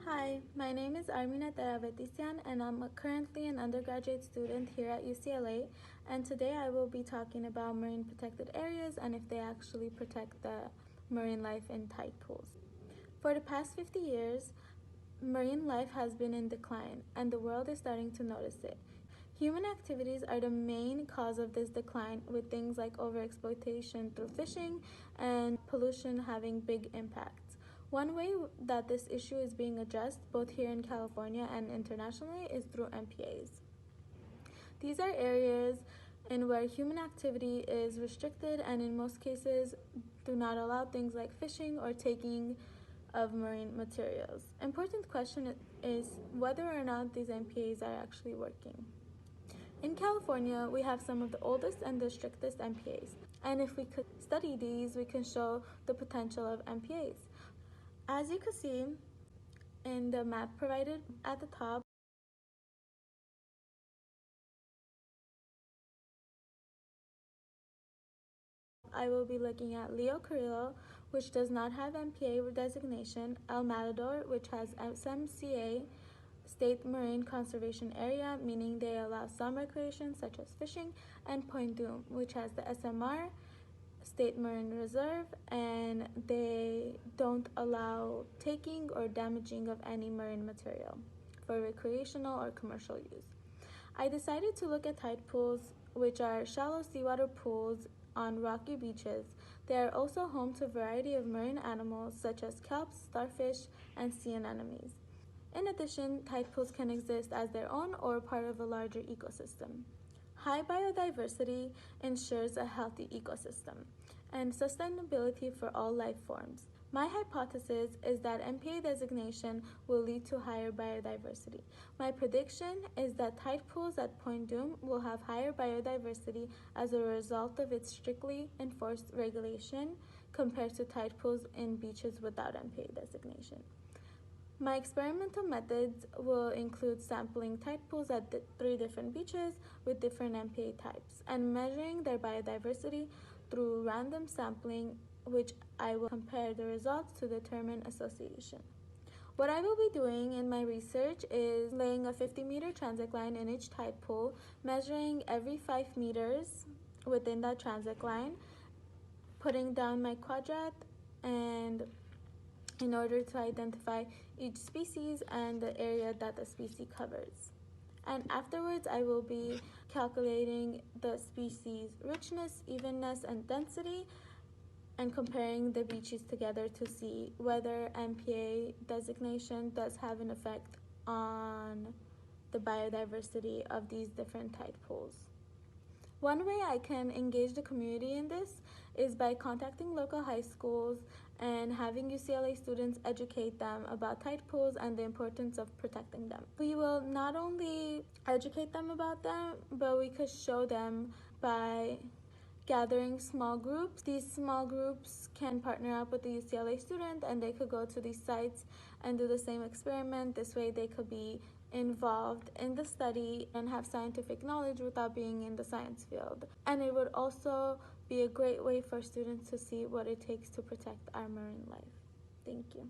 Hi, my name is Armina Teravetisian and I'm currently an undergraduate student here at UCLA, and today I will be talking about marine protected areas and if they actually protect the marine life in tide pools. For the past 50 years, marine life has been in decline and the world is starting to notice it. Human activities are the main cause of this decline, with things like overexploitation through fishing and pollution having big impacts. One way that this issue is being addressed, both here in California and internationally, is through MPAs. These are areas in where human activity is restricted and in most cases do not allow things like fishing or taking of marine materials. Important question is whether or not these MPAs are actually working. In California, we have some of the oldest and the strictest MPAs, and if we could study these, we can show the potential of MPAs. As you can see in the map provided at the top, I will be looking at Leo Carrillo, which does not have MPA designation, El Matador, which has SMCA, State Marine Conservation Area, meaning they allow some recreation such as fishing, and Point Dume, which has the SMR, State Marine Reserve, and they don't allow taking or damaging of any marine material for recreational or commercial use. I decided to look at tide pools, which are shallow seawater pools on rocky beaches. They are also home to a variety of marine animals such as kelps, starfish, and sea anemones. In addition, tide pools can exist as their own or part of a larger ecosystem. High biodiversity ensures a healthy ecosystem and sustainability for all life forms. My hypothesis is that MPA designation will lead to higher biodiversity. My prediction is that tide pools at Point Dume will have higher biodiversity as a result of its strictly enforced regulation compared to tide pools in beaches without MPA designation. My experimental methods will include sampling tide pools at 3 different beaches with different MPA types and measuring their biodiversity through random sampling, which I will compare the results to determine association. What I will be doing in my research is laying a 50-meter transect line in each tide pool, measuring every 5 meters within that transect line, putting down my quadrat, and in order to identify each species and the area that the species covers. And afterwards, I will be calculating the species richness, evenness, and density, and comparing the beaches together to see whether MPA designation does have an effect on the biodiversity of these different tide pools. One way I can engage the community in this is by contacting local high schools and having UCLA students educate them about tide pools and the importance of protecting them. We will not only educate them about them, but we could show them by gathering small groups. These small groups can partner up with the UCLA student and they could go to these sites and do the same experiment. This way they could be involved in the study and have scientific knowledge without being in the science field. And it would also be a great way for students to see what it takes to protect our marine life. Thank you.